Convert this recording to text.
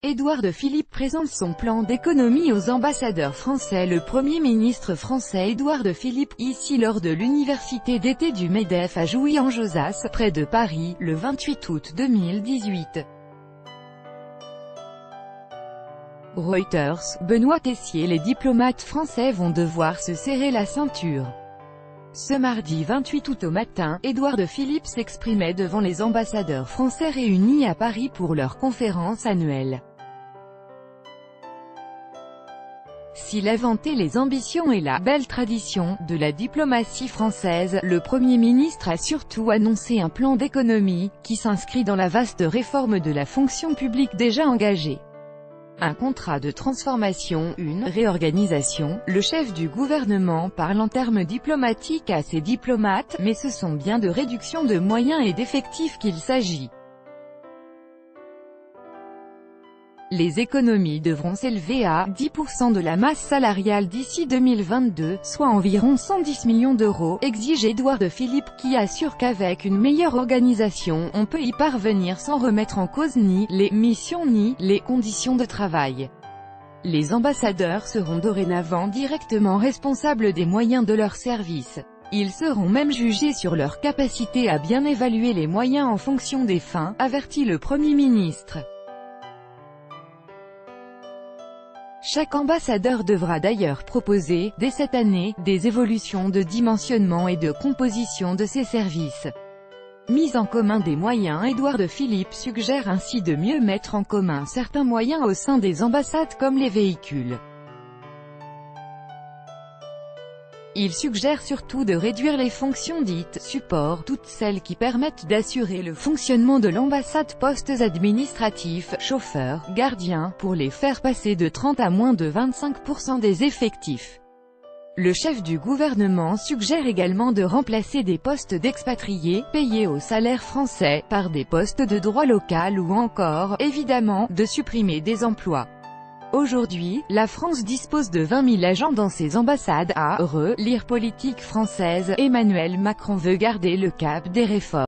Édouard Philippe présente son plan d'économie aux ambassadeurs français. Le Premier ministre français Édouard Philippe, ici lors de l'université d'été du MEDEF à Jouy-en-Josas, près de Paris, le 28 août 2018. Reuters, Benoît Tessier. Les diplomates français vont devoir se serrer la ceinture. Ce mardi 28 août au matin, Édouard Philippe s'exprimait devant les ambassadeurs français réunis à Paris pour leur conférence annuelle. S'il a vanté les ambitions et la « belle tradition » de la diplomatie française, le Premier ministre a surtout annoncé un plan d'économie, qui s'inscrit dans la vaste réforme de la fonction publique déjà engagée. Un contrat de transformation, une réorganisation. Le chef du gouvernement parle en termes diplomatiques à ses diplomates, mais ce sont bien de réduction de moyens et d'effectifs qu'il s'agit. Les économies devront s'élever à 10% de la masse salariale d'ici 2022, soit environ 110 millions d'euros, exige Édouard Philippe, qui assure qu'avec une meilleure organisation, on peut y parvenir sans remettre en cause ni les missions ni les conditions de travail. Les ambassadeurs seront dorénavant directement responsables des moyens de leur service. Ils seront même jugés sur leur capacité à bien évaluer les moyens en fonction des fins, avertit le Premier ministre. Chaque ambassadeur devra d'ailleurs proposer, dès cette année, des évolutions de dimensionnement et de composition de ses services. Mise en commun des moyens. Édouard Philippe suggère ainsi de mieux mettre en commun certains moyens au sein des ambassades comme les véhicules. Il suggère surtout de réduire les fonctions dites « support », toutes celles qui permettent d'assurer le fonctionnement de l'ambassade, postes administratifs, chauffeurs, gardiens, pour les faire passer de 30 à moins de 25% des effectifs. Le chef du gouvernement suggère également de remplacer des postes d'expatriés, payés au salaire français, par des postes de droit local ou encore, évidemment, de supprimer des emplois. Aujourd'hui, la France dispose de 20 000 agents dans ses ambassades. À relire politique française, Emmanuel Macron veut garder le cap des réformes.